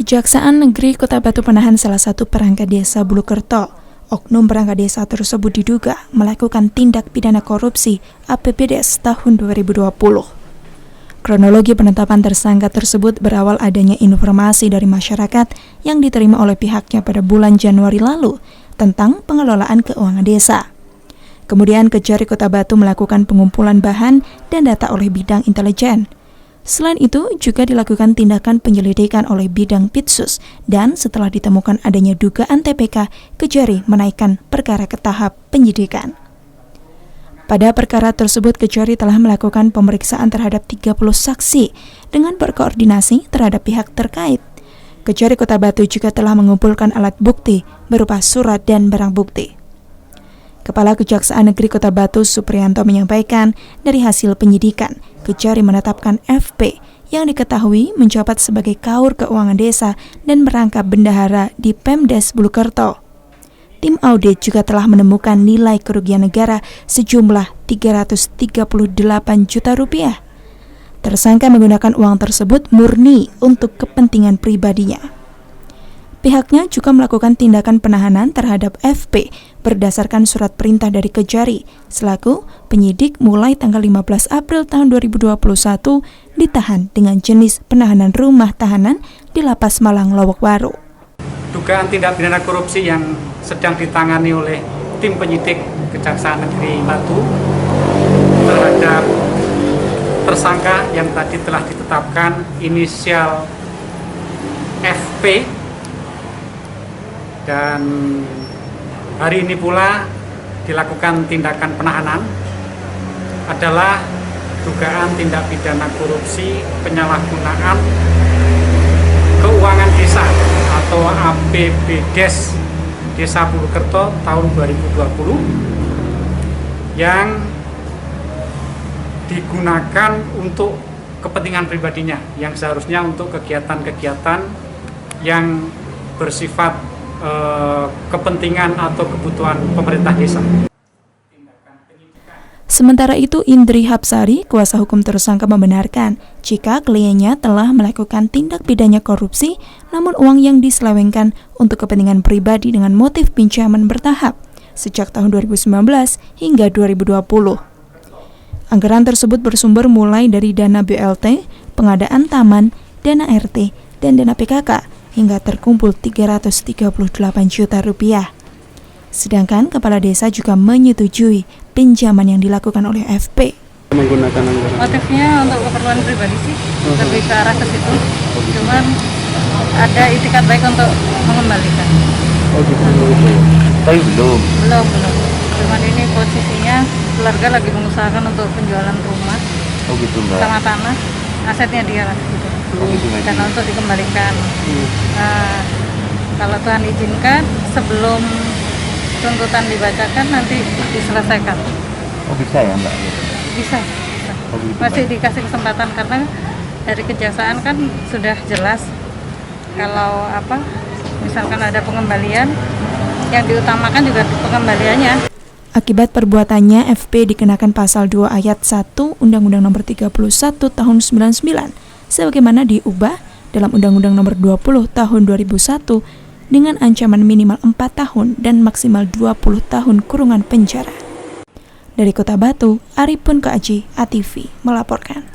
Kejaksaan Negeri Kota Batu menahan salah satu perangkat desa Bulukerto. Oknum perangkat desa tersebut diduga melakukan tindak pidana korupsi APBDes tahun 2020. Kronologi penetapan tersangka tersebut berawal adanya informasi dari masyarakat yang diterima oleh pihaknya pada bulan Januari lalu tentang pengelolaan keuangan desa. Kemudian Kejari Kota Batu melakukan pengumpulan bahan dan data oleh bidang intelijen. Selain itu, juga dilakukan tindakan penyelidikan oleh bidang Pitsus dan setelah ditemukan adanya dugaan TPK, Kejari menaikkan perkara ke tahap penyidikan. Pada perkara tersebut, Kejari telah melakukan pemeriksaan terhadap 30 saksi dengan berkoordinasi terhadap pihak terkait. Kejari Kota Batu juga telah mengumpulkan alat bukti berupa surat dan barang bukti. Kepala Kejaksaan Negeri Kota Batu Supriyanto menyampaikan dari hasil penyidikan, Kejari menetapkan FP yang diketahui menjabat sebagai kaur keuangan desa dan merangkap bendahara di Pemdes Bulukerto. Tim audit juga telah menemukan nilai kerugian negara sejumlah 338 juta rupiah. Tersangka menggunakan uang tersebut murni untuk kepentingan pribadinya. Pihaknya juga melakukan tindakan penahanan terhadap FP berdasarkan surat perintah dari Kejari selaku penyidik mulai tanggal 15 April tahun 2021 ditahan dengan jenis penahanan rumah tahanan di Lapas Malang Lowokwaru. Dugaan tindak pidana korupsi yang sedang ditangani oleh tim penyidik Kejaksaan Negeri Batu terhadap tersangka yang tadi telah ditetapkan inisial FP. Dan hari ini pula dilakukan tindakan penahanan adalah dugaan tindak pidana korupsi penyalahgunaan keuangan desa atau APBDes Desa Bulukerto tahun 2020 yang digunakan untuk kepentingan pribadinya yang seharusnya untuk kegiatan-kegiatan yang bersifat kepentingan atau kebutuhan pemerintah desa. Sementara itu, Indri Hapsari, kuasa hukum tersangka membenarkan jika kliennya telah melakukan tindak pidana korupsi, namun uang yang diselewengkan untuk kepentingan pribadi dengan motif pinjaman bertahap sejak tahun 2019 hingga 2020. Anggaran tersebut bersumber mulai dari dana BLT, pengadaan taman, dana RT, dan dana PKK, hingga terkumpul 338 juta rupiah. Sedangkan kepala desa juga menyetujui pinjaman yang dilakukan oleh FP. Menggunakan anggaran. Motifnya untuk keperluan pribadi sih, lebih ke arah ke situ. Cuman ada itikat baik untuk mengembalikan. Oh gitu. Tapi belum. Cuman ini posisinya keluarga lagi mengusahakan untuk penjualan rumah. Oh gitu Mbak. Sama tanah, asetnya dia lah gitu. Karena untuk dikembalikan. Nah, kalau Tuhan izinkan sebelum tuntutan dibacakan nanti diselesaikan. Oh bisa ya Mbak? Bisa. Oh, gitu, masih dikasih kesempatan karena dari kejaksaan kan sudah jelas kalau misalkan ada pengembalian yang diutamakan juga pengembaliannya. Akibat perbuatannya, FP dikenakan pasal 2 ayat 1 Undang-Undang Nomor 31 Tahun 99 sebagaimana diubah dalam Undang-Undang Nomor 20 Tahun 2001 dengan ancaman minimal 4 tahun dan maksimal 20 tahun kurungan penjara. Dari Kota Batu, Arifun Kaaji, ATV melaporkan.